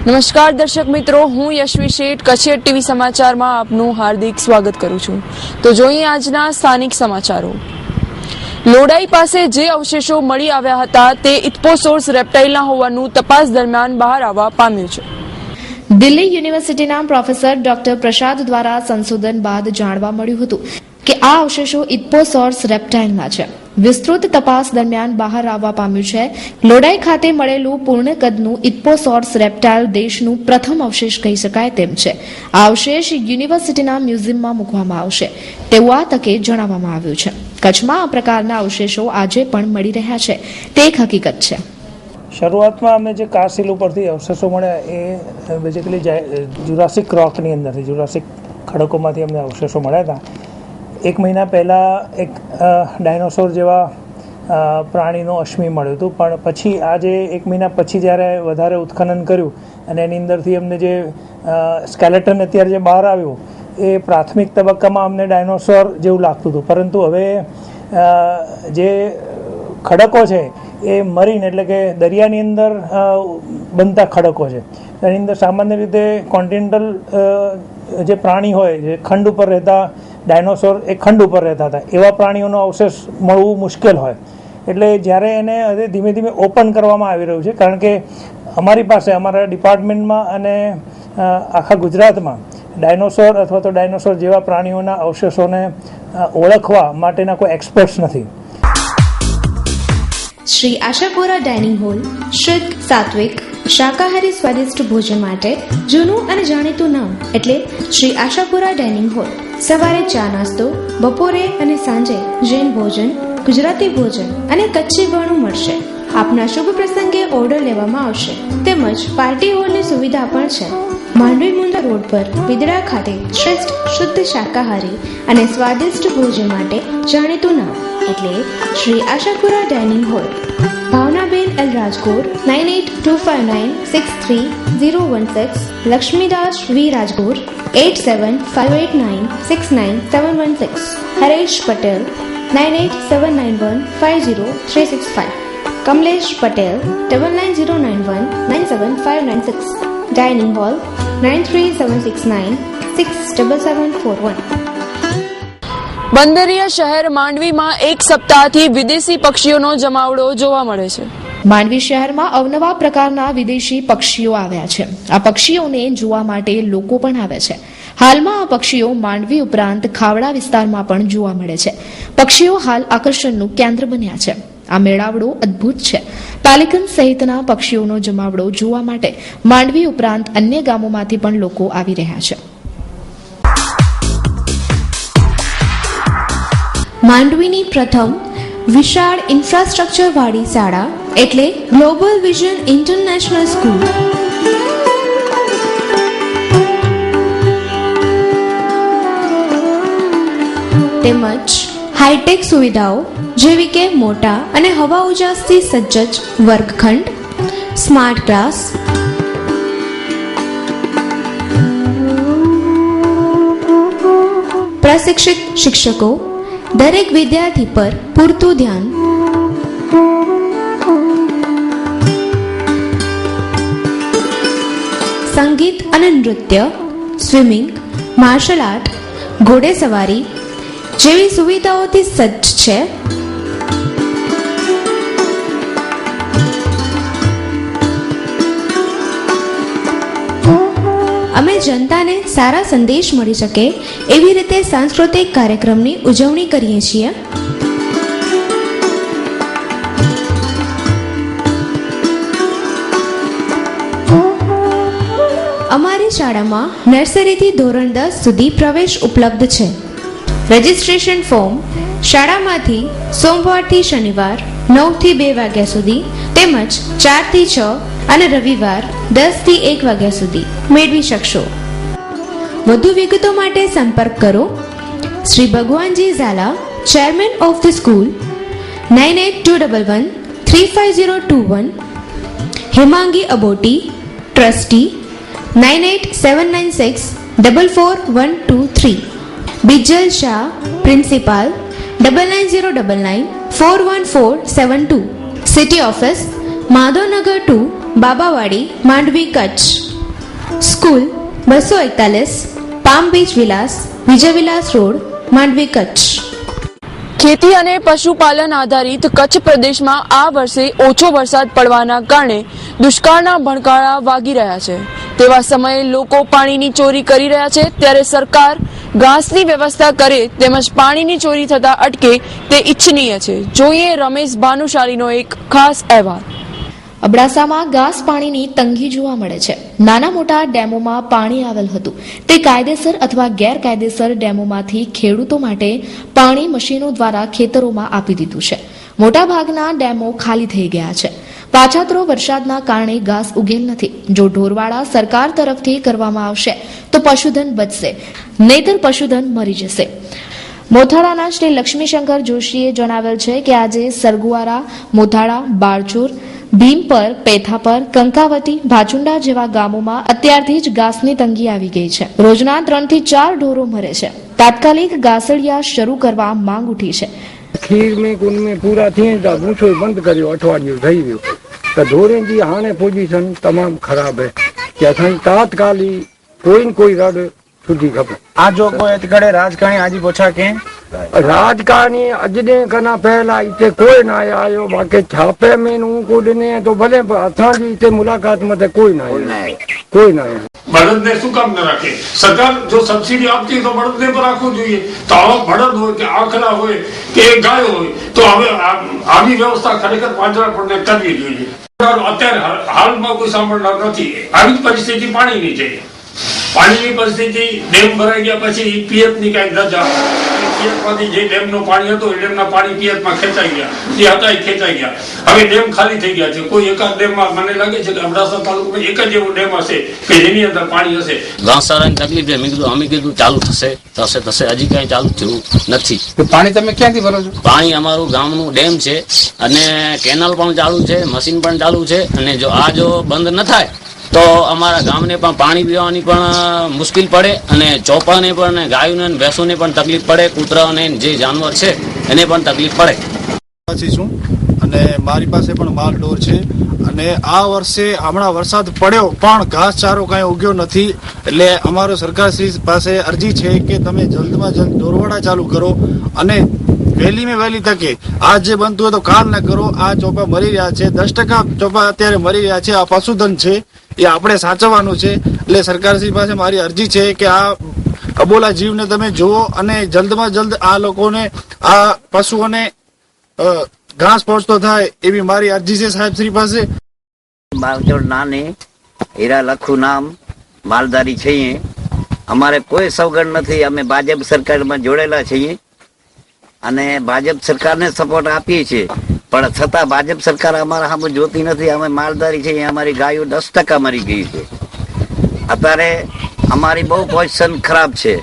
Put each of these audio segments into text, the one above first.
નમસ્કાર દર્શક મિત્રો, હું યશવી શેઠ કચ્છ ટીવી સમાચારમાં આપનું હાર્દિક સ્વાગત કરું છું. તો જોઈએ આજના સ્થાનિક સમાચારો. લોડાઈ પાસે જે અવશેષો મળી આવ્યા હતા તે ઇથ્પોસોર્સ રેપ્ટાઇલના હોવાનું તપાસ દરમિયાન બહાર આવવા પામ્યું છે. દિલ્હી યુનિવર્સિટીના પ્રોફેસર ડોક્ટર પ્રસાદ દ્વારા સંશોધન બાદ જાણવા મળ્યું હતું કે આ અવશેષો ઇથ્પોસોર્સ રેપ્ટાઇલના છે. વિસ્તૃત તપાસ દરમિયાન બહાર આવવા પામ્યું છે લોડાઈ ખાતે મળેલું પૂર્ણ કદનું ઇથ્પોસોર્સ રેપ્ટાઇલ દેશનું પ્રથમ અવશેષ કહી શકાય તેમ છે. આ અવશેષ યુનિવર્સિટીના મ્યુઝિયમમાં મૂકવામાં આવશે તેવું આ તકે જણાવવામાં આવ્યું છે. કચ્છમાં આ પ્રકારના અવશેષો આજે પણ મળી રહ્યા છે તે એક હકીકત છે. શરૂઆતમાં અમે જે કારસીલ ઉપરથી અવશેષો મળ્યા એ બેઝિકલી જુરાસિક રોકની અંદરથી જુરાસિક ખડકોમાંથી અમને અવશેષો મળ્યા હતા. એક મહિના પહેલાં એક ડાયનોસોર જેવા પ્રાણીનો અશ્મિ મળ્યું હતું, પણ પછી આજે એક મહિના પછી જ્યારે વધારે ઉત્ખનન કર્યું અને એની અંદરથી અમને જે સ્કેલેટન અત્યારે જે બહાર આવ્યું એ પ્રાથમિક તબક્કામાં અમને ડાયનોસોર જેવું લાગતું હતું, પરંતુ હવે જે ખડકો છે એ મરીન એટલે કે દરિયાની અંદર બનતા ખડકો છે. એની અંદર સામાન્ય રીતે કોન્ટિનેન્ટલ જે પ્રાણી હોય જે ખંડ ઉપર રહેતા ડાયનોસોર એ ખંડ ઉપર રહેતા હતા એવા પ્રાણીઓનો અવશેષ મળવું મુશ્કેલ હોય. એટલે જ્યારે એને હવે ધીમે ધીમે ઓપન કરવામાં આવી રહ્યું છે, કારણ કે અમારી પાસે અમારા ડિપાર્ટમેન્ટમાં અને આખા ગુજરાતમાં ડાયનોસોર અથવા તો ડાયનોસોર જેવા પ્રાણીઓના અવશેષોને ઓળખવા માટેના કોઈ એક્સપર્ટ્સ નથી. શ્રી આશાપુરા ડાઇનિંગ હોલ શુદ્ધ, સાત્વિક, શાકાહારી સ્વાદિષ્ટ ભોજન માટે જૂનું અને જાણીતું નામ એટલે શ્રી આશાપુરા ડાઇનિંગ હોલ. સવારે ચા નાસ્તો, બપોરે અને સાંજે જૈન ભોજન, ગુજરાતી ભોજન અને કચ્છી ગળું મળશે. આપના શુભ પ્રસંગે ઓર્ડર લેવામાં આવશે તેમજ પાર્ટી હોલની સુવિધા પણ છે. માંડવી મુંદ્રા રોડ પર વિદડા ખાતે શ્રેષ્ઠ શુદ્ધ શાકાહારી અને સ્વાદિષ્ટ ભોજન માટે જાણીતું નામ એટલે શ્રી આશાપુરા ડાઇનિંગ હોલ. ભાવનાબેન L Rajgor 9825963016, Laxmidas V Rajgor 8758969716, Haresh Patel 9879150365, Kamlesh Patel 9909197596, dining hall 9376967741. બંદરિયા શહેર માંડવીમાં એક સપ્તાહથી વિદેશી પક્ષીઓનો જમાવડો જોવા મળે છે. માંડવી શહેરમાં અવનવા પ્રકારના વિદેશી પક્ષીઓ આવ્યા છે. આ પક્ષીઓને જોવા માટે લોકો પણ આવે છે. હાલમાં આ પક્ષીઓ માંડવી ઉપરાંત ખાવડા વિસ્તારમાં પણ જોવા મળે છે. પક્ષીઓ હાલ આકર્ષણનું કેન્દ્ર બન્યા છે. આ મેળાવડો અદ્ભુત છે. પાલિકન સહિતના પક્ષીઓનો જમાવડો જોવા માટે માંડવી ઉપરાંત અન્ય ગામોમાંથી પણ લોકો આવી રહ્યા છે. માંડવીની પ્રથમ વિશાળ ઇન્ફ્રાસ્ટ્રક્ચર વાળી શાળા એટલે ગ્લોબલ વિઝન ઇન્ટરનેશનલ સ્કૂલ. તેમજ હાઈટેક સુવિધાઓ જેવી કે મોટા અને હવા ઉજાસથી સજ્જ વર્ગખંડ, સ્માર્ટ ક્લાસ, પ્રશિક્ષિત શિક્ષકો, દરેક વિદ્યાર્થી પર પૂરતું ધ્યાન, સંગીત અને નૃત્ય, સ્વિમિંગ, માર્શલ આર્ટ, ઘોડેસવારી જેવી સુવિધાઓથી સજ્જ છે. અમે જનતાને સારા સંદેશ મળી શકે એવી રીતે સાંસ્કૃતિક કાર્યક્રમની ઉજવણી કરીએ છીએ. અમારી શાળામાં નર્સરીથી ધોરણ 10 સુધી પ્રવેશ ઉપલબ્ધ છે. રજિસ્ટ્રેશન ફોર્મ શાળામાંથી સોમવારથી શનિવાર 9 થી 2 વાગ્યા સુધી તેમજ 4 થી 6 અને રવિવાર 10 થી 1 વાગ્યા સુધી મેળવી શકશો. વધુ વિગતો માટે સંપર્ક કરો Shri Bhagwanji Jhala, chairman of the school 9821135021, Hemangi Aboti, trustee 9879644123, Bijal Shah, principal 9909941472, city office Madhavnagar 2, Babawadi, Mandvi, Kutch. School 241 palm beach Vilas Vijay Vilas road Mandvi Kutch. ખેતી અને પશુપાલન આધારિત કચ્છ પ્રદેશમાં આ વર્ષે ઓછો વરસાદ પડવાના કારણે દુષ્કાળના ભણકારા વાગી રહ્યા છે. તેવા સમયે લોકો પાણીની ચોરી કરી રહ્યા છે, ત્યારે સરકાર ઘાસની વ્યવસ્થા કરે તેમજ પાણીની ચોરી થતા અટકે તે ઇચ્છનીય છે. જોઈએ રમેશ ભાનુશાલીનો એક ખાસ અહેવાલ. અબડાસામાં ઘાસ પાણીની તંગી જોવા મળે છે. નાના મોટા ડેમોમાં પાણી આવેલ હતું તે કાયદેસર અથવા ગેરકાયદેસર ડેમોમાંથી ખેડૂતો માટે પાણી મશીનો દ્વારા ખેતરોમાં આપી દીધું છે. મોટાભાગના ડેમો ખાલી થઈ ગયા છે. પાછાતરો વરસાદના કારણે ઘાસ ઉગેલ નથી. જો ઢોરવાડા સરકાર તરફથી કરવામાં આવશે તો પશુધન બચશે, નહીતર પશુધન મરી જશે. મોથાળાના શ્રી લક્ષ્મીશંકર જોશીએ જણાવેલ છે કે આજે સરગુવારા, મોથાળા, બારચોર, ભીમપર, પેથાપર, કંકાવતી, ભાચુંડા જેવા ગામોમાં અત્યારથી જ ઘાસની તંગી આવી ગઈ છે. રોજના 3 થી 4 ઢોરો મરે છે. તાત્કાલિક ઘાસડિયા શરૂ કરવા માંગ ઉઠી છે. खीर में कुन में पूरा थी पूछो बंद करियो अठवाडियो थी वियो तो ढोरे जी हाणे पोजीशन तमाम खराब है कि असांजी तात्काली कोई न कोई रड सुठी खपे. आज जो कोई कड़े राजकारणी आज पोछा के राजकारणी अजने कना पहला इते कोई ना आयो. बाकी छापे में नु को दिने तो भले असांजी इते मुलाकात में कोई ना आयो, कोई ना आयो. બળદ ને શું કામ ન રાખે? સરકાર જો સબસિડી આપતી તો બળદ ને પણ રાખવું જોઈએ. તો આવા બળદ હોય કે આખલા હોય કે ગાયો હોય તો હવે આવી વ્યવસ્થા ખરેખર પાંજરાપોળને કરવી જોઈએ. અત્યારે હાલમાં કોઈ સાંભળનાર નથી. આવી પરિસ્થિતિ પાણીની છે. પાણીની પરિસ્થિતિ ડેમ ભરાઈ ગયા પછી પિયત ની કઈ રજા, પિયતમાંથી જે ડેમ નું પાણી હતું એ ડેમના પાણી પિયતમાં ખેંચાઈ ગયા, જે હતા એ ખેંચાઈ ગયા. હવે ડેમ ખાલી થઈ ગયા છે. કોઈ એકાદ ડેમમાં મને લાગે છે કે અબડાસા તાલુકામાં એક જ એવો ડેમ હશે કે જેની અંદર પાણી હશે. ઘાસચારાની તકલીફ છે. મેં કીધું અમે કીધું ચાલુ થશે હજી કઈ ચાલુ થયું નથી. પાણી તમે ક્યાંથી ભરો છો? પાણી અમારું ગામનું ડેમ છે અને કેનાલ પણ ચાલુ છે, મશીન પણ ચાલુ છે. અને જો આ જો બંધ ન થાય તો અમારા ગામને પણ પાણી પીવાની પણ મુશ્કેલ પડે અને ચોપાને પણ, ગાયોને, ભેંસોને પણ તકલીફ પડે, કૂતરાઓને જે જાનવર છે એને પણ તકલીફ પડે. છું અને મારી પાસે પણ માલ ઢોર છે અને આ વર્ષે હમણાં વરસાદ પડ્યો પણ ઘાસચારો કાંઈ ઉગ્યો નથી. એટલે અમારો સરકારશ્રી પાસે અરજી છે કે તમે જલ્દમાં જલ્દ ઢોરવાડા ચાલુ કરો અને વહેલી મેં વહેલી તકે આજ જે બનતું હોય તો કાલ ના કરો. આ ચોપા મરી રહ્યા છે, 10% ચોપા અત્યારે મરી રહ્યા છે. આ પશુધન છે, એ આપણે સાચવવાનું છે. એટલે સરકારશ્રી પાસે મારી અરજી છે કે આ અબોલા જીવને તમે જુઓ અને જલ્દમાં જલ્દ આ લોકોને, આ પશુઓને ઘાસ પહોંચતો થાય એવી મારી અરજી છે સાહેબ શ્રી પાસે. બાવચોડ નાની હીરા લખુ નામ માલધારી છીએ. અમારે કોઈ સવગણ નથી. અમે ભાજપ સરકારમાં જોડેલા છીએ અને ભાજપ સરકારને સપોર્ટ આપીએ છીએ, પણ છતાં ભાજપ સરકાર અમારા સામે જોતી નથી. અમે માલધારી છીએ, અમારી ગાયો 10% મરી ગઈ છે. અત્યારે અમારી બહુ પોઝિશન ખરાબ છે.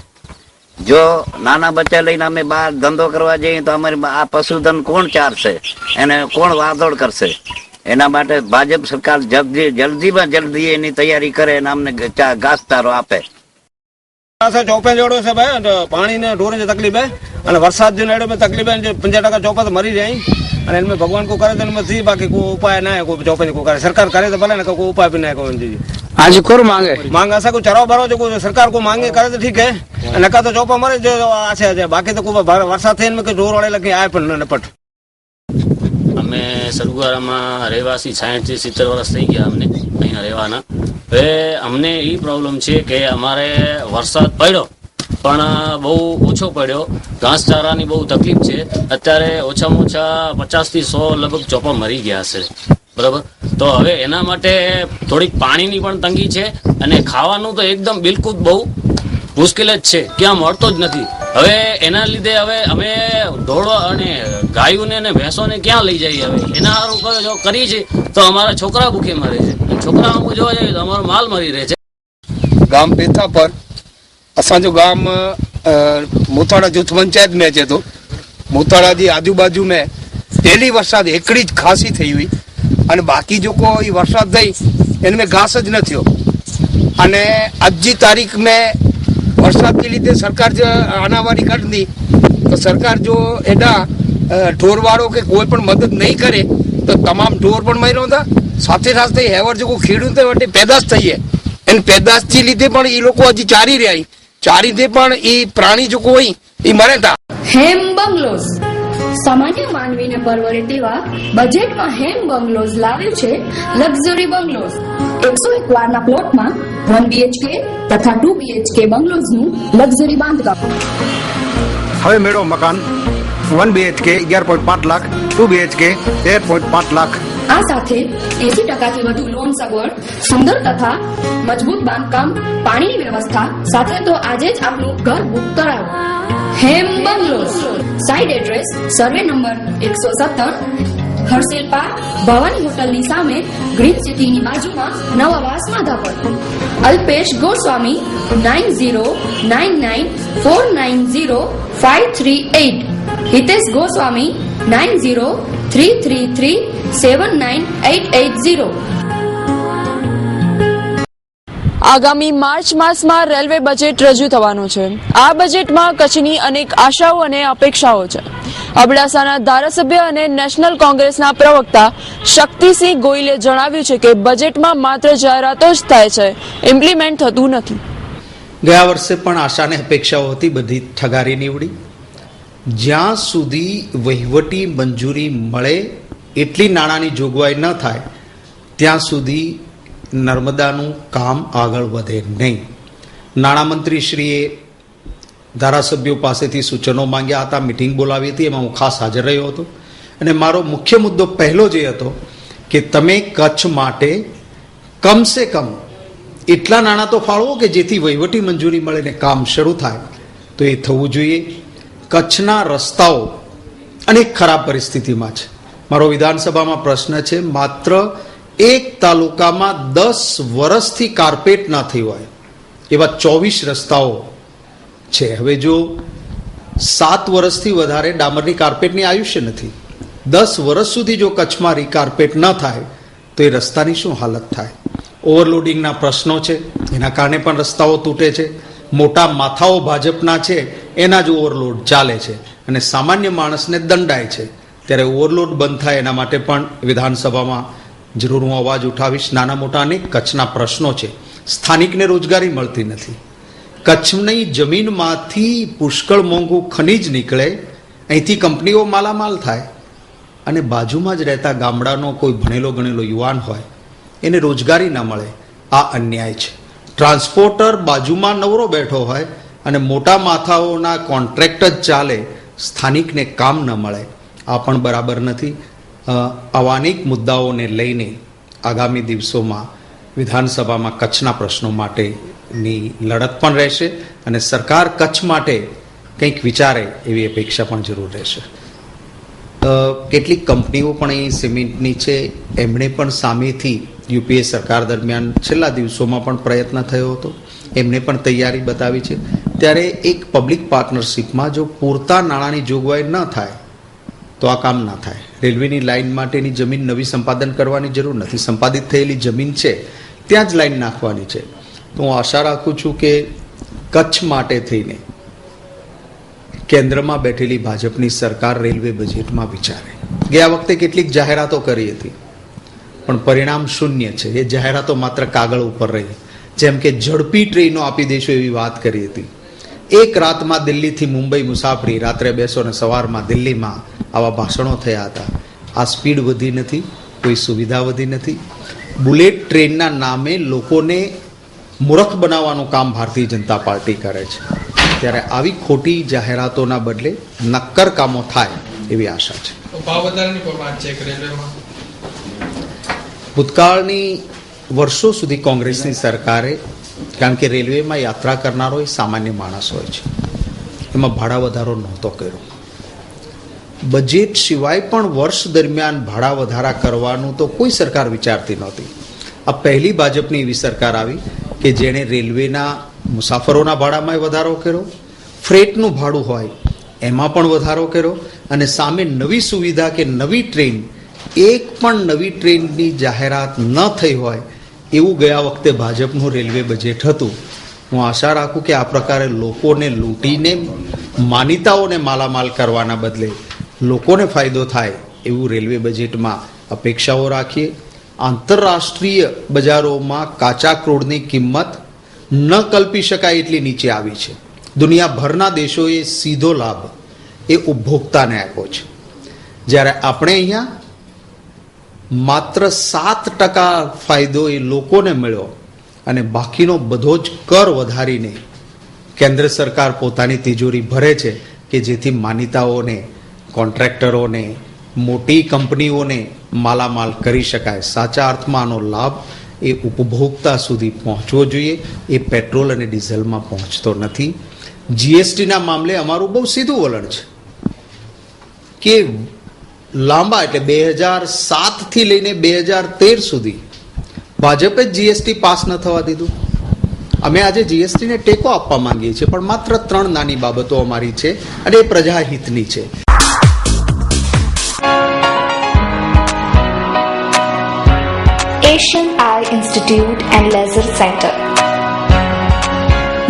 જો નાના બચ્ચા લઈને અમે બહાર ધંધો કરવા જઈએ તો અમારી આ પશુધન કોણ ચારશે, એને કોણ વાદોડ કરશે? એના માટે ભાજપ સરકાર જલ્દીમાં જલ્દી એની તૈયારી કરે અને અમને ઘાસચારો આપે. ચોપે જોડો છે ભાઈ, પાણી ને ઢોર ની તકલીફ है અને વરસાદ जो नेड़े में तकलीफ है. 50% ચોપા તો મરી જાય અને इनमें भगवान को करे तो इनमें थी, बाकी कोई उपाय ना है. कोई चौपे को करे सरकार करे तो भले ना, कोई उपाय भी ना है. आज कोर मांगे ऐसा कोई चराव भरो जो कोई सरकार को मांगे करे तो ठीक है, नका तो चौपा मरे जो आछे. बाकी तो कोई वरसाद थे इनमें ढोर वाले लगे आए पण नपट. અમે સરગુવારામાં રહેવાસી 60 થી 70 વર્ષ થઈ ગયા અમને અહીંયા રહેવાના. હવે અમને એ પ્રોબ્લેમ છે કે અમારે વરસાદ પડ્યો પણ બહુ ઓછો પડ્યો. ઘાસચારાની બહુ તકલીફ છે. અત્યારે ઓછામાં ઓછા 50 થી 100 લગભગ ચોપા મરી ગયા છે. બરાબર. તો હવે એના માટે થોડીક પાણીની પણ તંગી છે અને ખાવાનું તો એકદમ બિલકુલ બહુ મુશ્કેલ જ છે, ક્યાં મળતો જ નથી. હવે એના લીધે હવે અમે ઢોળો અને ગાયોને અને ભેંસોને ક્યાં લઈ જઈએ? હવે એના સારું જો કરીએ છીએ તો અમારા છોકરા ભૂખે મરે છે, છોકરા અમુક જોવા જઈએ તો અમારો માલ મરી રહે છે. ગામ पेथा पर असांजो गाम मोथाड़ा जूथ पंचायत में अचे थो. मोथाड़ा जी आजू बाजू में पहली वरसाद हिकिड़ी ज खासी थी हुई અને બાકી જો કોઈ વરસાદ થઈ એનमें घास જ ન થયો. અને આજની તારીખ में वरसाद के લીધે सरकार जो आनावारी कर दी तो सरकार जो एडा ढोर वालों के कोई पण मदद नहीं करे तो तमाम ढोर पण मरी था. साथे साथे हेवर जो खेडूत वटे पैदाश थी है એની પેદાશથી લીધે પણ એ લોકો હજી ચારી રહ્યા, ચારી રીતે પણ એ પ્રાણી જો કોઈ એ મરે તા. હેમ બંગલોઝ સામાન્ય માનવીને પરવડે તેવા બજેટમાં હેમ બંગલોઝ લાવ્યું છે લક્ઝરી બંગલોઝ. 101 ના પ્લોટમાં 1 BHK તથા 2 BHK બંગલોઝનું લક્ઝરી બાંધકામ. હવે મેળો મકાન 1 BHK 11.5 લાખ, 2 BHK 13.5 લાખ. આ સાથે 80% વધુ લોન સગવડ, સુંદર તથા મજબૂત બાંધકામ, પાણીની વ્યવસ્થા સાથે તો આજે જ આપનું ઘર બુક કરાવો. Hem bungalows, site address survey number 117, Harshel park, Bhavani હોટલની સામે, ગ્રીન સિટીની બાજુમાં, નવાવાસ માધાપર. અલ્પેશ ગોસ્વામી 9099490538, હિતેશ ગોસ્વામી 9033379880. આગામી માર્ચ માસમાં રેલવે બજેટ રજૂ થવાનું છે. આ બજેટમાં કચ્છની અનેક આશાઓ અને અપેક્ષાઓ છે. અબડાસાના ધારાસભ્ય અને નેશનલ કોંગ્રેસના પ્રવક્તા શક્તિસિંહ ગોયલે જણાવ્યું છે કે બજેટમાં માત્ર જાહેરાતો જ થાય છે, ઇમ્પ્લિમેન્ટ થતું નથી. ગયા વર્ષે પણ આશાને અપેક્ષાઓ હતી, બધી ઠગારી નીવડી. જ્યાં સુધી વહીવટી મંજૂરી મળે એટલી નાણાંની જોગવાઈ ન થાય ત્યાં સુધી નર્મદાનું કામ આગળ વધે નહીં. નાણામંત્રીશ્રીએ ધારાસભ્યો પાસેથી સૂચનો માંગ્યા હતા, મિટિંગ બોલાવી હતી, એમાં હું ખાસ હાજર રહ્યો હતો. અને મારો મુખ્ય મુદ્દો પહેલો જ એ હતો કે તમે કચ્છ માટે કમસે કમ એટલા નાણાં તો ફાળવો કે જેથી વહીવટી મંજૂરી મળે ને કામ શરૂ થાય. તો એ થવું જોઈએ. કચ્છના રસ્તાઓ અનેક ખરાબ પરિસ્થિતિમાં છે. મારો વિધાનસભામાં પ્રશ્ન છે, માત્ર એક તાલુકામાં 10 વર્ષથી કાર્પેટ ના થઈ હોય એવા 24 રસ્તાઓ છે. હવે જો 7 વર્ષથી વધારે ડામરની કાર્પેટની આયુષ્ય નથી, 10 વર્ષ સુધી જો કચ્છમાં રીકાર્પેટ ન થાય તો એ રસ્તાની શું હાલત થાય? ઓવરલોડિંગના પ્રશ્નો છે, એના કારણે પણ રસ્તાઓ તૂટે છે. મોટા માથાઓ ભાજપના છે, એના જ ઓવરલોડ ચાલે છે અને સામાન્ય માણસને દંડાય છે. ત્યારે ઓવરલોડ બંધ થાય એના માટે પણ વિધાનસભામાં જરૂર હું અવાજ ઉઠાવીશ. નાના મોટા અનેક કચ્છના પ્રશ્નો છે. સ્થાનિકને રોજગારી મળતી નથી. કચ્છની જમીનમાંથી પુષ્કળ મોંઘું ખનીજ નીકળે, અહીંથી કંપનીઓ માલામાલ થાય અને બાજુમાં જ રહેતા ગામડાનો કોઈ ભણેલો ગણેલો યુવાન હોય એને રોજગારી ન મળે. આ અન્યાય છે. ટ્રાન્સપોર્ટર બાજુમાં નવરો બેઠો હોય અને મોટા માથાઓના કોન્ટ્રાક્ટ જ ચાલે, સ્થાનિકને કામ ન મળે. આ પણ બરાબર નથી. આવા અનેક મુદ્દાઓને લઈને આગામી દિવસોમાં વિધાનસભામાં કચ્છના પ્રશ્નો માટેની લડત પણ રહેશે અને સરકાર કચ્છ માટે કંઈક વિચારે એવી અપેક્ષા પણ જરૂર રહેશે. કેટલીક કંપનીઓ પણ અહીં સિમેન્ટની છે, એમણે પણ સામેથી યુપીએ સરકાર દરમિયાન છેલ્લા દિવસોમાં પણ પ્રયત્ન થયો હતો, એમને પણ તૈયારી બતાવી છે. ત્યારે એક પબ્લિક પાર્ટનરશિપમાં જો પૂરતા નાણાંની જોગવાઈ ન થાય તો આ કામ ના થાય. રેલવેની લાઇન માટેની જમીન નવી સંપાદન કરવાની જરૂર નથી. સંપાદિત થયેલી જમીન છે ત્યાં જ લાઇન નાખવાની છે. તો હું આશા રાખું છું કે કચ્છ માટે થઈને કેન્દ્રમાં બેઠેલી ભાજપની સરકાર રેલવે બજેટમાં વિચારે. ગયા વખતે કેટલીક જાહેરાતો કરી હતી પણ પરિણામ શૂન્ય છે. એ જાહેરાતો માત્ર કાગળ ઉપર રહી. જેમ કે ઝડપી ટ્રેનો આપી દેશો એવી વાત કરી હતી. એક રાતમાં દિલ્હીથી મુંબઈ મુસાફરી, રાત્રે બેસો અને સવારમાં દિલ્હીમાં, આવા ભાષણો થયા હતા. આ સ્પીડ વધી નથી, કોઈ સુવિધા વધી નથી. બુલેટ ટ્રેનના નામે લોકોને મૂર્ખ બનાવવાનું કામ ભારતીય જનતા પાર્ટી કરે છે. ત્યારે આવી ખોટી જાહેરાતોના બદલે નક્કર કામો થાય એવી આશા છે. ભૂતકાળની વર્ષો સુધી કોંગ્રેસની સરકારે, કારણ કે રેલવેમાં યાત્રા કરનારો એ સામાન્ય માણસ હોય છે, એમાં ભાડા વધારો નહોતો કર્યો. બજેટ સિવાય પણ વર્ષ દરમિયાન ભાડા વધારા કરવાનું તો કોઈ સરકાર વિચારતી નહોતી. આ પહેલી ભાજપની એવી સરકાર આવી કે જેણે રેલવેના મુસાફરોના ભાડામાં વધારો કર્યો, ફ્રેટનું ભાડું હોય એમાં પણ વધારો કર્યો અને સામે નવી સુવિધા કે નવી ટ્રેન, એક પણ નવી ટ્રેનની જાહેરાત ન થઈ હોય એવું ગયા વખતે ભાજપનું રેલવે બજેટ હતું. હું આશા રાખું કે આ પ્રકારે લોકોને લૂંટીને માન્યતાઓને માલામાલ કરવાના બદલે લોકોને ફાયદો થાય એવું રેલવે બજેટમાં અપેક્ષાઓ રાખીએ. આંતરરાષ્ટ્રીય બજારોમાં કાચા ક્રૂડની કિંમત ન કલ્પી શકાય એટલી નીચે આવી છે. દુનિયાભરના દેશોએ સીધો લાભ એ ઉપભોક્તાને આપ્યો છે, જ્યારે આપણે અહીંયા માત્ર 7% ફાયદો એ લોકોને મળ્યો અને બાકીનો બધો જ કર વધારીને કેન્દ્ર સરકાર પોતાની તિજોરી ભરે છે કે જેથી માનીતાઓને, કોન્ટ્રાક્ટરોને, મોટી કંપનીઓને માલામાલ કરી શકાય. સાચા અર્થમાં આનો લાભ એ ઉપભોક્તા સુધી પહોંચવો જોઈએ. એ પેટ્રોલ અને ડીઝલમાં પહોંચતો નથી. જીએસટીના મામલે અમારું બહુ સીધું વલણ છે કે લાંબા એટલે 2007 થી લઈને 2013 સુધી ભાજપે જ જીએસટી પાસ ન થવા દીધું. અમે આજે જીએસટીને ટેકો આપવા માંગીએ છીએ, પણ માત્ર 3 નાની બાબતો અમારી છે અને એ પ્રજાહિતની છે. Asian eye institute and laser centre.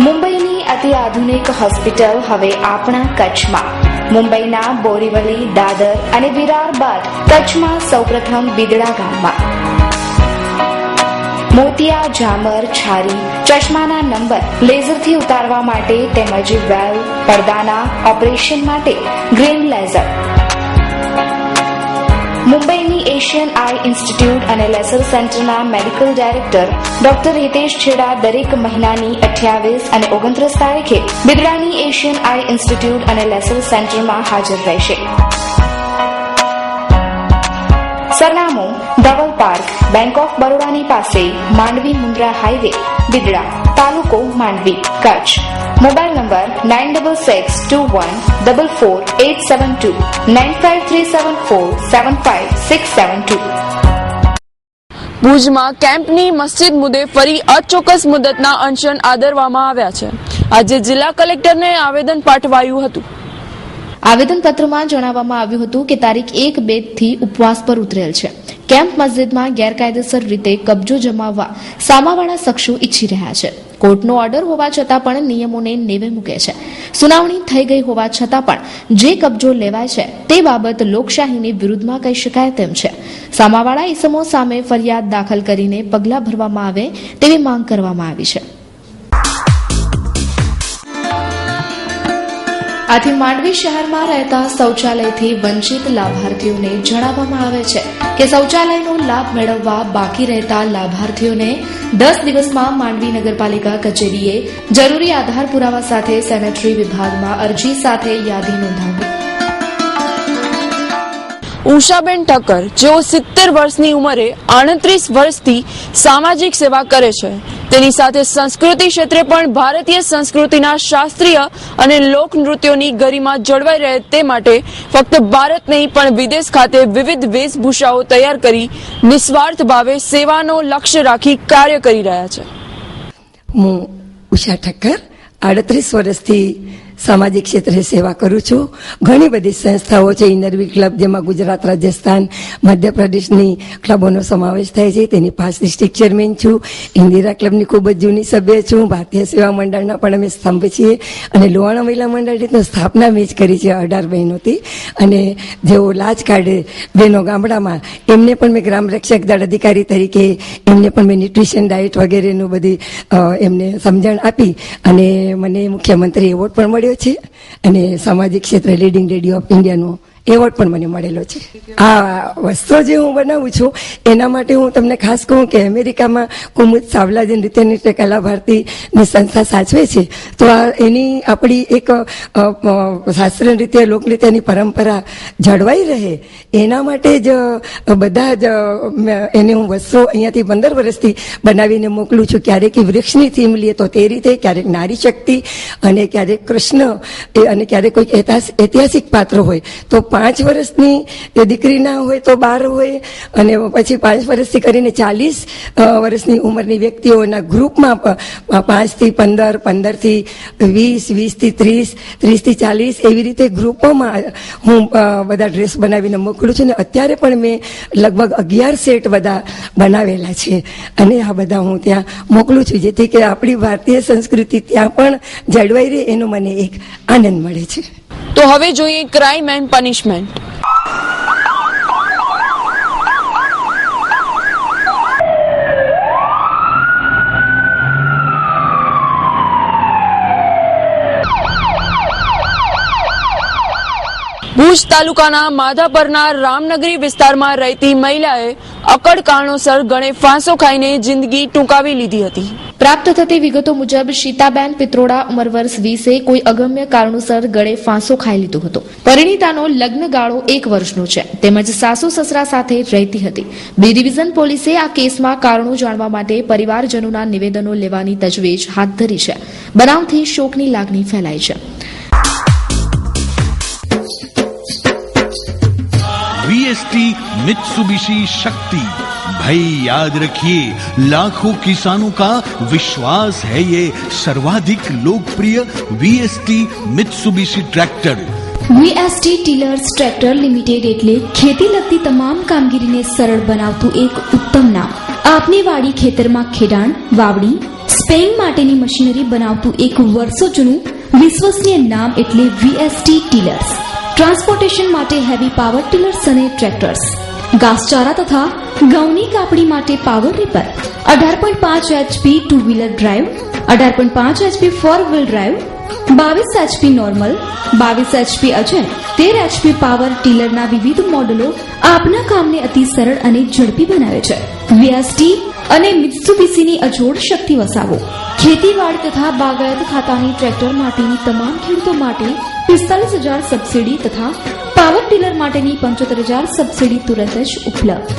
મુંબઈની અતિ આધુનિક હોસ્પિટલ હવે આપણા કચ્છમાં. મુંબઈના બોરીવલી, દાદર અને વિરાર બાદ કચ્છમાં સૌપ્રથમ બિદડા ગામમાં. મોતિયા, ઝામર, છારી, ચશ્માના નંબર લેઝરથી ઉતારવા માટે તેમજ વેલ, પડદાના ઓપરેશન માટે ગ્રીન લેઝર. મુંબઈની એશિયન આઈ ઇન્સ્ટિટ્યૂટ અને લેસર સેન્ટરના મેડિકલ ડાયરેક્ટર ડોક્ટર હિતેશ છેડા દરેક મહિનાની 28 અને 29 તારીખે બિદડાની એશિયન આઈ ઇન્સ્ટિટ્યૂટ અને લેસર સેન્ટરમાં હાજર રહેશે. સરનામું ધવલ પાર્ક, બેંક ઓફ બરોડાની પાસે, માંડવી મુન્દ્રા હાઈવે, બિદડા, તાલુકો માંડવી, કચ્છ. Mobile number 9662144872 9537475672. ભુજમાં કેમ્પની મસ્જિદ મુદ્દે ફરી અચોક્કસ મુદતના અનશન આદરવામાં આવ્યા છે. આજે જિલ્લા કલેક્ટરને આવેદન પાઠવાયું હતું. આવેદનપત્રમાં જણાવવામાં આવ્યું હતું કે તારીખ 1-2 થી ઉપવાસ પર ઉતરેલ છે. કેમ્પ મસ્જિદમાં ગેરકાયદેસર રીતે કબજો જમાવવા સામાવાળા શખ્સો ઈચ્છી રહ્યા છે. કોર્ટનો ઓર્ડર હોવા છતાં પણ નિયમોને નેવે મૂકે છે. સુનાવણી થઈ ગઈ હોવા છતાં પણ જે કબજો લેવાય છે તે બાબત લોકશાહીની વિરુદ્ધમાં કહી શકાય તેમ છે. સામાવાળા ઇસમો સામે ફરિયાદ દાખલ કરીને પગલાં ભરવામાં આવે તેવી માંગ કરવામાં આવી છે. આથી માંડવી શહેરમાં રહેતા શૌચાલયથી વંચિત લાભાર્થીઓને જણાવવામાં આવે છે કે શૌચાલયનો લાભ મેળવવા બાકી રહેતા લાભાર્થીઓને 10 દિવસમાં માંડવી નગરપાલિકા કચેરીએ જરૂરી આધાર પુરાવા સાથે સેનેટરી વિભાગમાં અરજી સાથે યાદી નોંધાવવી. ઉષાબેન ઠક્કર, જેઓ 70 વર્ષની ઉંમરે 38 વર્ષથી સામાજિક સેવા કરે છે, તેની સાથે સંસ્કૃતિ ક્ષેત્રે પણ ભારતીય સંસ્કૃતિના શાસ્ત્રીય અને લોક નૃત્યોની ગરિમા જળવાઈ રહે તે માટે ફક્ત ભારત નહીં પણ વિદેશ ખાતે વિવિધ વેશભૂષાઓ તૈયાર કરી નિસ્વાર્થ ભાવે સેવાનો લક્ષ્ય રાખી કાર્ય કરી રહ્યા છે. હું ઉષા ઠક્કર 38 વર્ષથી સામાજિક ક્ષેત્રે સેવા કરું છું. ઘણી બધી સંસ્થાઓ છે, ઇનરવી ક્લબ, જેમાં ગુજરાત, રાજસ્થાન, મધ્યપ્રદેશની ક્લબોનો સમાવેશ થાય છે. તેની 5 ડિસ્ટ્રિક્ટ ચેરમેન છું. ઇન્દિરા ક્લબની ખૂબ જ જૂની સભ્ય છું. ભારતીય સેવા મંડળના પણ અમે સ્તંભ છીએ અને લોહાણા મહિલા મંડળની સ્થાપના મેં જ કરી છે 18 બહેનોથી. અને જેઓ લાજ કાઢે બહેનો ગામડામાં, એમને પણ મેં ગ્રામ રક્ષક દળ અધિકારી તરીકે એમને પણ મેં ન્યુટ્રિશન, ડાયટ વગેરેનું બધી એમને સમજણ આપી અને મને મુખ્યમંત્રી એવોર્ડ પણ મળ્યો છે અને સામાજિક ક્ષેત્રે લીડિંગ લેડી ઓફ ઇન્ડિયાનો એવોર્ડ પણ મને મળેલો છે. આ વસ્ત્રો જે હું બનાવું છું એના માટે હું તમને ખાસ કહું કે અમેરિકામાં કુમુદ સાવલા જે નૃત્ય કલા ભારતીની સંસ્થા સાચવે છે, તો એની આપણી એક શાસ્ત્રીય નૃત્ય, લોકનૃત્યની પરંપરા જળવાઈ રહે એના માટે જ બધા જ એને હું વસ્ત્રો અહીંયાથી 15 વર્ષથી બનાવીને મોકલું છું. ક્યારેક વૃક્ષની થીમ લઈએ તો તે રીતે, ક્યારેક નારી શક્તિ અને ક્યારેક કૃષ્ણ અને ક્યારેક કોઈ ઐતિહાસિક પાત્ર હોય તો 5 વર્ષની દીકરી ના હોય તો 12 હોય અને પછી 5 વર્ષથી કરીને 40 વર્ષની ઉંમરની વ્યક્તિઓના ગ્રુપમાં 5 થી 15, 15 થી 20, 20 થી 30, 30 થી 40 એવી રીતે ગ્રુપોમાં હું બધા ડ્રેસ બનાવીને મોકલું છું. ને અત્યારે પણ મેં લગભગ 11 સેટ બધા બનાવેલા છે અને આ બધા હું ત્યાં મોકલું છું, જેથી કે આપણી ભારતીય સંસ્કૃતિ ત્યાં પણ જળવાઈ રહે એનો મને એક આનંદ મળે છે. તો હવે જોઈએ ક્રાઇમ એન્ડ પનિશમેન્ટ. ભુજ તાલુકાના માધાપરના રામનગરી વિસ્તારમાં રહેતી મહિલાએ અકડ કારણોસર ગળે ફાંસો ખાઈને જિંદગી ટૂંકાવી લીધી હતી. પ્રાપ્ત થતી વિગતો મુજબ સીતાબેન પિત્રોડા ઉંમર વર્ષ 20 કોઈ અગમ્ય કારણોસર ગળે ફાંસો ખાઈ લીધો હતો. પરિણીતાનો લગ્ન ગાળો 1 વર્ષનો છે તેમજ સાસુ સસરા સાથે રહેતી હતી. બી ડિવિઝન પોલીસે આ કેસમાં કારણો જાણવા માટે પરિવારજનોના નિવેદનો લેવાની તજવીજ હાથ ધરી છે. બનાવથી શોકની લાગણી ફેલાઈ છે. वीएसटी मित्सुबिशी शक्ति, भाई याद रखिए, लाखों किसानों का विश्वास है ये सर्वाधिक लोकप्रिय VST Mitsubishi tractor. VST tillers tractor limited એટલે ખેતી લગતી તમામ કામગીરીને સરળ બનાવતું એક ઉત્તમ નામ. આપની વાડી ખેતરમાં ખેડાણ, વાવડી, સ્પ્રેઇંગ માટેની મશીનરી બનાવતું એક વર્ષો જૂનું વિશ્વસનીય નામ એટલે વીએસટી ટીલર્સ. ટ્રાન્સપોર્ટેશન માટે હેવી પાવર ટીલર્સ અને ટ્રેક્ટર્સ, ઘાસચારા તથા ઘઉંની કાપણી માટે power reaper, 18.5 HP two wheeler drive, 18.5 HP four wheel drive, 22 HP normal, 22 HP Ajay, 13 HP power ટીલરના વિવિધ મોડેલો આપના કામને અતિ સરળ અને ઝડપી બનાવે છે. વીએસટી અને મિત્સુબિશીની અજોડ શક્તિ વસાવો. ખેતીવાડી તથા બાગાયત ખાતાની ટ્રેક્ટર માટેની તમામ ખેડૂતો માટે 45,000 સબસિડી તથા પાવર ટીલર માટેની 75,000 સબસિડી તુરંત જ ઉપલબ્ધ.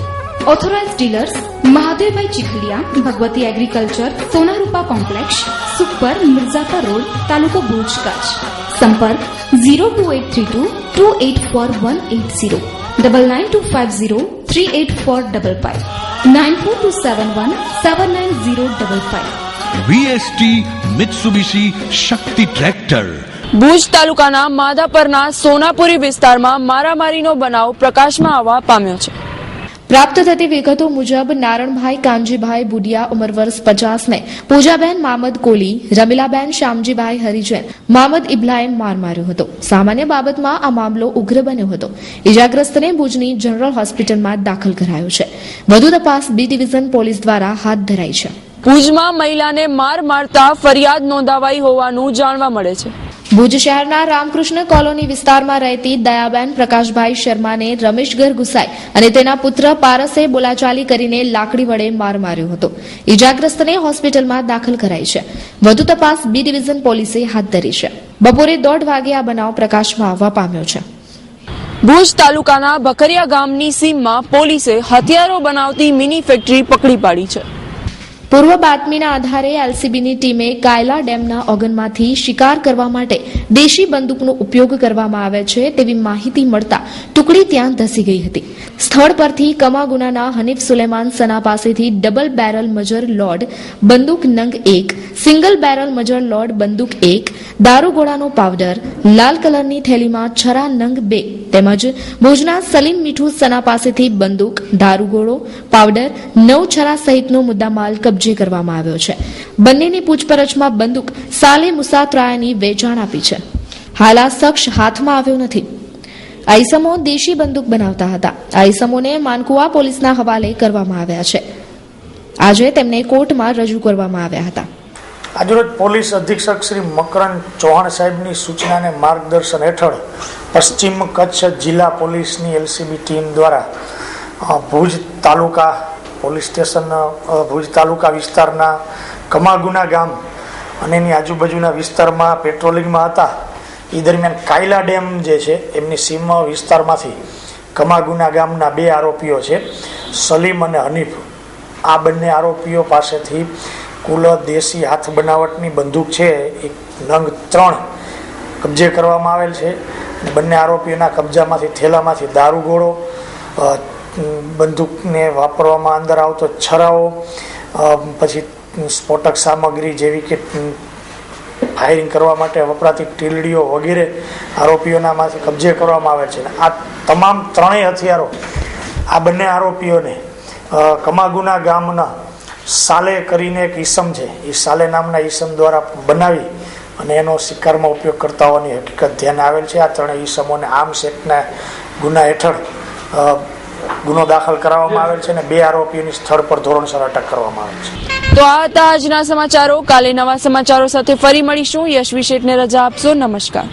ઓથોરાઇઝ ડીલર્સ મહાદેવભાઈ Chikhaliya, Bhagwati agriculture, Sonarupa complex, super, Mirzapar road, તાલુકો ભુજ, કચ્છ. સંપર્ક 02832 284 180, 9925038455, 9427179055. VST Mitsubishi Shakti tractor. Bhuj તાલુકાના માધાપરના સોનાપુરી વિસ્તારમાં મારામારીનો બનાવ પ્રકાશમાં આવવા પામ્યો છે. પ્રાપ્ત થતી વિગતો મુજબ નારણભાઈ કાનજીભાઈ બુડિયા ઉંમર વર્ષ 50 ને પૂજાબેન મામદ કોલી, રમીલાબેન શ્યામજીભાઈ હરિજન, મામદ ઇબ્રાહિમ માર માર્યો હતો. સામાન્ય બાબતમાં આ મામલો ઉગ્ર બન્યો હતો. ઇજાગ્રસ્તને ભુજની જનરલ હોસ્પિટલમાં દાખલ કરાયો છે. વધુ તપાસ બી ડિવિઝન પોલીસ દ્વારા હાથ ધરાઈ છે. ભુજમાં મહિલાને માર મારતા ફરિયાદ નોંધાવાઈ હોવાનું જાણવા મળે છે. ભુજ શહેરના રામકૃષ્ણ કોલોની વિસ્તારમાં રહેતી દયાબેન પ્રકાશભાઈ શર્માને રમેશગર ગુસાઈ અને તેના પુત્ર પારસે બોલાચાલી કરીને લાકડી વડે માર માર્યો હતો. ઇજાગ્રસ્તને હોસ્પિટલમાં દાખલ કરાઈ છે. વધુ તપાસ બી ડિવિઝન પોલીસે હાથ ધરી છે. બપોરે 1:30 વાગે આ બનાવ પ્રકાશમાં આવવા પામ્યો છે. ભુજ તાલુકાના ભકરિયા ગામની સીમમાં પોલીસે હથિયારો બનાવતી મિની ફેક્ટરી પકડી પાડી છે. પૂર્વ બાતમીના આધારે એલસીબીની ટીમે કાયલા ડેમના ઓગનમાંથી શિકાર કરવા માટે દેશી બંદૂકનો ઉપયોગ કરવામાં આવે છે તેવી માહિતી મળતા ટુકડી ત્યાં ધસી ગઈ હતી. સ્થળ પરથી કમાગુનાના હનીફ સુલેમાન સના પાસેથી ડબલ બેરલ મજર લોડ બંદૂક નંગ 1, સિંગલ બેરલ મજર લોડ બંદૂક 1, દારૂગોળાનો પાવડર, લાલ કલરની થેલીમાં છરા નંગ 2 તેમજ ભુજના સલીમ મીઠુ સના પાસેથી બંદૂક, દારૂગોળો, પાવડર, 9 છરા સહિતનો મુદ્દામાલ કબજે કરવામાં આવ્યો છે. બંનેની પૂછપરછમાં બંદૂક સાલે મુસાત્રાયાની વેચાણ આપી છે. હાલ આ શખ્સ હાથમાં આવ્યો નથી. આ ઈસમો દેશી બંદૂક બનાવતા હતા. આ ઈસમોને માનકુવા પોલીસના હવાલે કરવામાં આવ્યા છે. આજે તેમને કોર્ટમાં રજૂ કરવામાં આવ્યા હતા. આજરોજ પોલીસ અધિક્ષક શ્રી મકરન ચૌહાણ સાહેબની સૂચના અને માર્ગદર્શન હેઠળ પશ્ચિમ કચ્છ જિલ્લા પોલીસની એલસીબી ટીમ દ્વારા ભુજ તાલુકા પોલીસ સ્ટેશન ભુજ તાલુકા વિસ્તારના કમાગુના ગામ અને એની આજુબાજુના વિસ્તારમાં પેટ્રોલિંગમાં હતા. એ દરમિયાન કાયલા ડેમ જે છે એમની સીમ વિસ્તારમાંથી કમાગુના ગામના 2 આરોપીઓ છે, સલીમ અને હનીફ. આ બંને આરોપીઓ પાસેથી કુલ દેશી હાથ બનાવટની બંદૂક છે એ નંગ 3 કબજે કરવામાં આવેલ છે. બંને આરોપીઓના કબજામાંથી થેલામાંથી દારૂગોળો, બંદૂકને વાપરવામાં અંદર આવતો છરાઓ, પછી સ્ફોટક સામગ્રી જેવી કે ફાયરિંગ કરવા માટે વપરાતી ટીલડીઓ વગેરે આરોપીઓનામાંથી કબજે કરવામાં આવે છે. આ તમામ 3 હથિયારો આ બંને આરોપીઓને કમાગુના ગામના સાલે કરીને એક ઈસમ છે, એ સાલે નામના ઈસમ દ્વારા બનાવી અને એનો શિકારમાં ઉપયોગ કરતા હોવાની હકીકત ધ્યાને આવેલ છે. આ 3 ઈસમોને આર્મ્સ એક્ટના ગુના હેઠળ ગુનો દાખલ કરાવવામાં આવેલ છે અને 2 આરોપીઓની સ્થળ પર ધોરણસર અટક કરવામાં આવેલ છે. તો આ હતા આજના સમાચારો. કાલે નવા સમાચારો સાથે ફરી મળીશું. યશવી શેઠને રજા આપશો. નમસ્કાર.